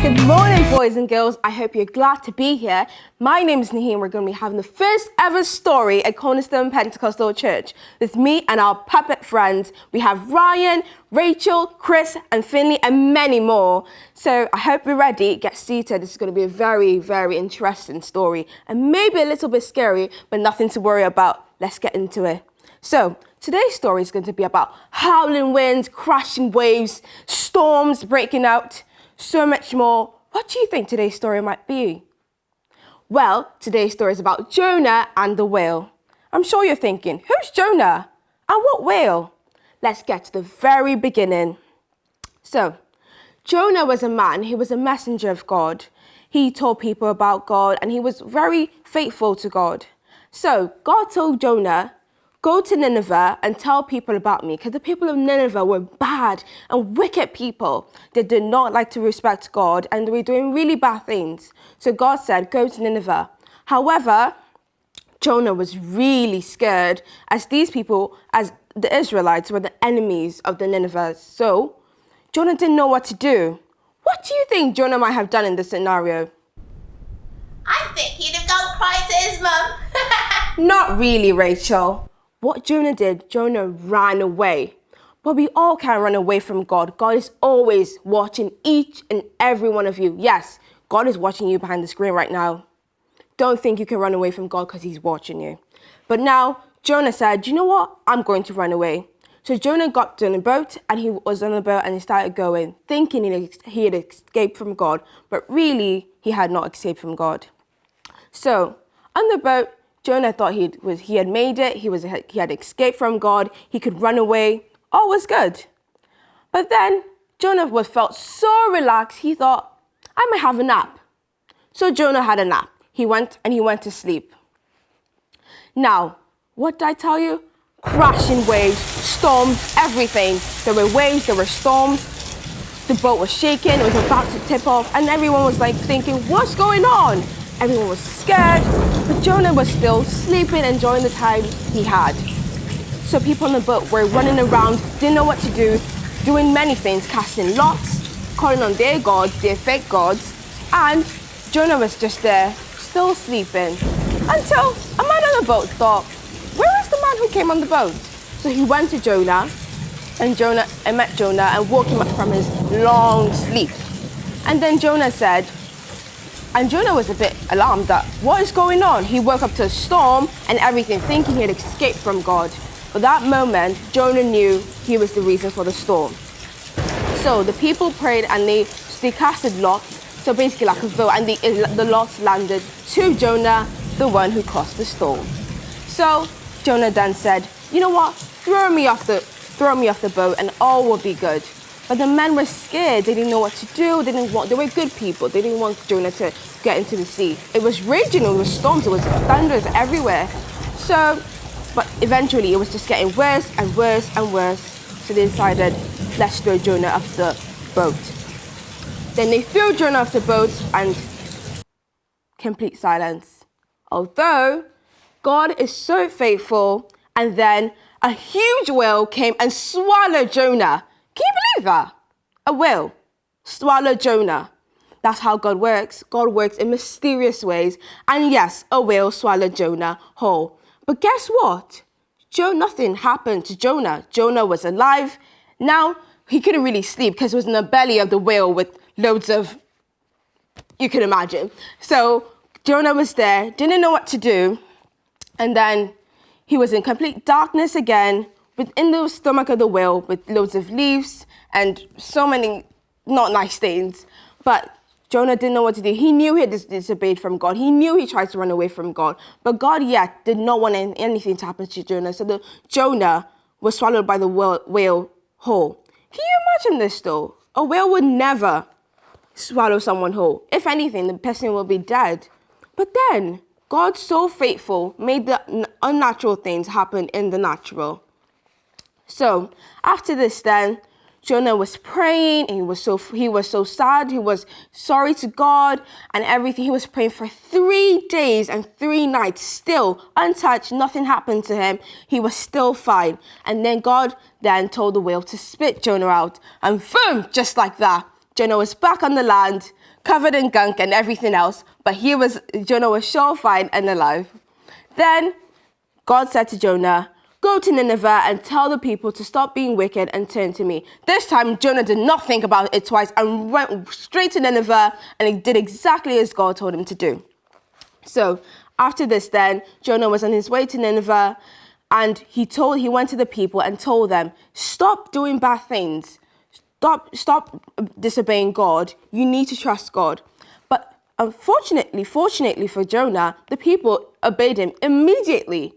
Good morning, boys and girls. I hope you're glad to be here. My name is Naheem. We're going to be having the first ever story at Cornerstone Pentecostal Church with me and our puppet friends. We have Ryan, Rachel, Chris, and Finley, and many more. So I hope you're ready. Get seated. This is going to be a very, very interesting story and maybe a little bit scary, but nothing to worry about. Let's get into it. So today's story is going to be about howling winds, crashing waves, storms breaking out, so much more. What do you think today's story might be? Well, today's story is about Jonah and the whale. I'm sure you're thinking, who's Jonah? And what whale? Let's get to the very beginning. So, Jonah was a man. He was a messenger of God. He told people about God and he was very faithful to God. So, God told Jonah, go to Nineveh and tell people about me, because the people of Nineveh were bad and wicked people. They did not like to respect God and they were doing really bad things. So God said, go to Nineveh. However, Jonah was really scared as these people, as the Israelites, were the enemies of the Nineveh. So Jonah didn't know what to do. What do you think Jonah might have done in this scenario? I think he'd have gone cry to his mum. Not really, Rachel. What Jonah did, Jonah ran away. But we all can run away from God. God is always watching each and every one of you. Yes, God is watching you behind the screen right now. Don't think you can run away from God because he's watching you. But now, Jonah said, you know what? I'm going to run away. So Jonah got on a boat and he was on the boat and he started going, thinking he had escaped from God. But really, he had not escaped from God. So on the boat, Jonah thought he had made it, he had escaped from God, he could run away, all was good. But then Jonah felt so relaxed, he thought, I might have a nap. So Jonah had a nap. He went to sleep. Now, what did I tell you? Crashing waves, storms, everything. There were waves, there were storms, the boat was shaking, it was about to tip off, and everyone was like thinking, what's going on? Everyone was scared, but Jonah was still sleeping, enjoying the time he had. So people on the boat were running around, didn't know what to do, doing many things, casting lots, calling on their gods, their fake gods, and Jonah was just there, still sleeping, until a man on the boat thought, where is the man who came on the boat? So he went to Jonah, and met Jonah and woke him up from his long sleep. And then Jonah said, and Jonah was a bit alarmed that, what is going on? He woke up to a storm and everything, thinking he had escaped from God. But that moment, Jonah knew he was the reason for the storm. So the people prayed and they casted lots, so basically like a vote, and the lots landed to Jonah, the one who crossed the storm. So Jonah then said, you know what, throw me off the boat and all will be good. But the men were scared. They didn't know what to do. They were good people. They didn't want Jonah to get into the sea. It was raging. It was storms. It was thunders everywhere. So, but eventually it was just getting worse and worse and worse. So they decided, let's throw Jonah off the boat. Then they threw Jonah off the boat and complete silence. Although God is so faithful, and then a huge whale came and swallowed Jonah. Can you believe that? A whale swallowed Jonah. That's how God works. God works in mysterious ways. And yes, a whale swallowed Jonah whole. But guess what? Nothing happened to Jonah. Jonah was alive. Now, he couldn't really sleep because he was in the belly of the whale with loads of, you can imagine. So Jonah was there, didn't know what to do. And then he was in complete darkness again, within the stomach of the whale with loads of leaves and so many not nice things. But Jonah didn't know what to do. He knew he had disobeyed from God. He knew he tried to run away from God. But God yet did not want anything to happen to Jonah. So Jonah was swallowed by the whale whole. Can you imagine this though? A whale would never swallow someone whole. If anything, the person will be dead. But then God, so faithful, made the unnatural things happen in the natural. So after this then, Jonah was praying, and he was so sad, he was sorry to God and everything. He was praying for 3 days and 3 nights, still untouched, nothing happened to him. He was still fine. And then God then told the whale to spit Jonah out, and boom, just like that, Jonah was back on the land, covered in gunk and everything else, but Jonah was sure fine and alive. Then God said to Jonah, "Go to Nineveh and tell the people to stop being wicked and turn to me." This time, Jonah did not think about it twice and went straight to Nineveh, and he did exactly as God told him to do. So after this then, Jonah was on his way to Nineveh, and he went to the people and told them, "Stop doing bad things. Stop disobeying God. You need to trust God." But fortunately for Jonah, the people obeyed him immediately.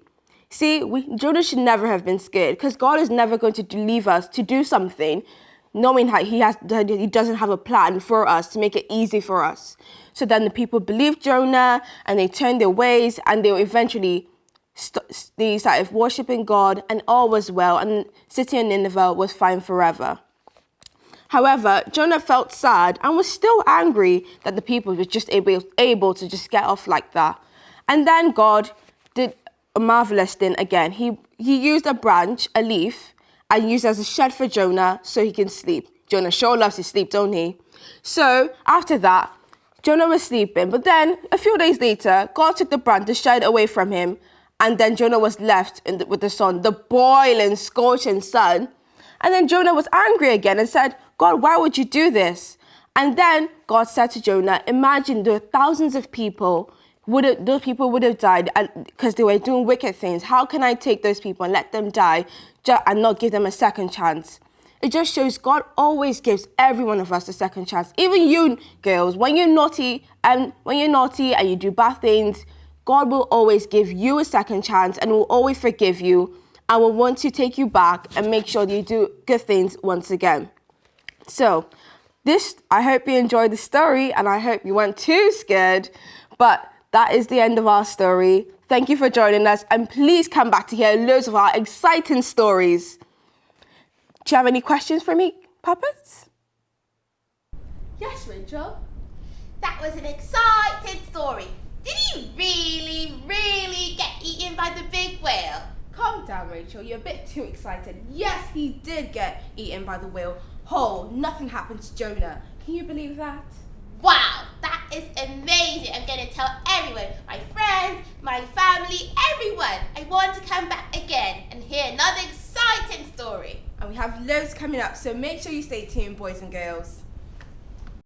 See, Jonah should never have been scared, because God is never going to leave us to do something knowing how he doesn't have a plan for us to make it easy for us. So then the people believed Jonah, and they turned their ways, and they eventually they started worshiping God, and all was well, and the city of Nineveh was fine forever. However, Jonah felt sad and was still angry that the people were just able to just get off like that. And then God did a marvelous thing again. He used a branch, a leaf, and used it as a shed for Jonah so he can sleep. Jonah sure loves to sleep, don't he? So after that, Jonah was sleeping, but then a few days later, God took the branch, the shed, away from him, and then Jonah was left with the sun, the boiling, scorching sun. And then Jonah was angry again and said, "God, why would you do this?" And then God said to Jonah, "Imagine there are thousands of people, those people would have died because they were doing wicked things. How can I take those people and let them die and not give them a second chance?" It just shows God always gives every one of us a second chance. Even you girls, when you're naughty and you do bad things, God will always give you a second chance and will always forgive you and will want to take you back and make sure that you do good things once again. So I hope you enjoyed the story, and I hope you weren't too scared, but that is the end of our story. Thank you for joining us, and please come back to hear loads of our exciting stories. Do you have any questions for me, Puppets? Yes, Rachel. That was an exciting story. Did he really get eaten by the big whale? Calm down, Rachel. You're a bit too excited. Yes, he did get eaten by the whale. Whole, nothing happened to Jonah. Can you believe that? Wow, that is amazing. I'm going to tell everyone, my friends, my family, everyone. I want to come back again and hear another exciting story. And we have loads coming up, so make sure you stay tuned, boys and girls.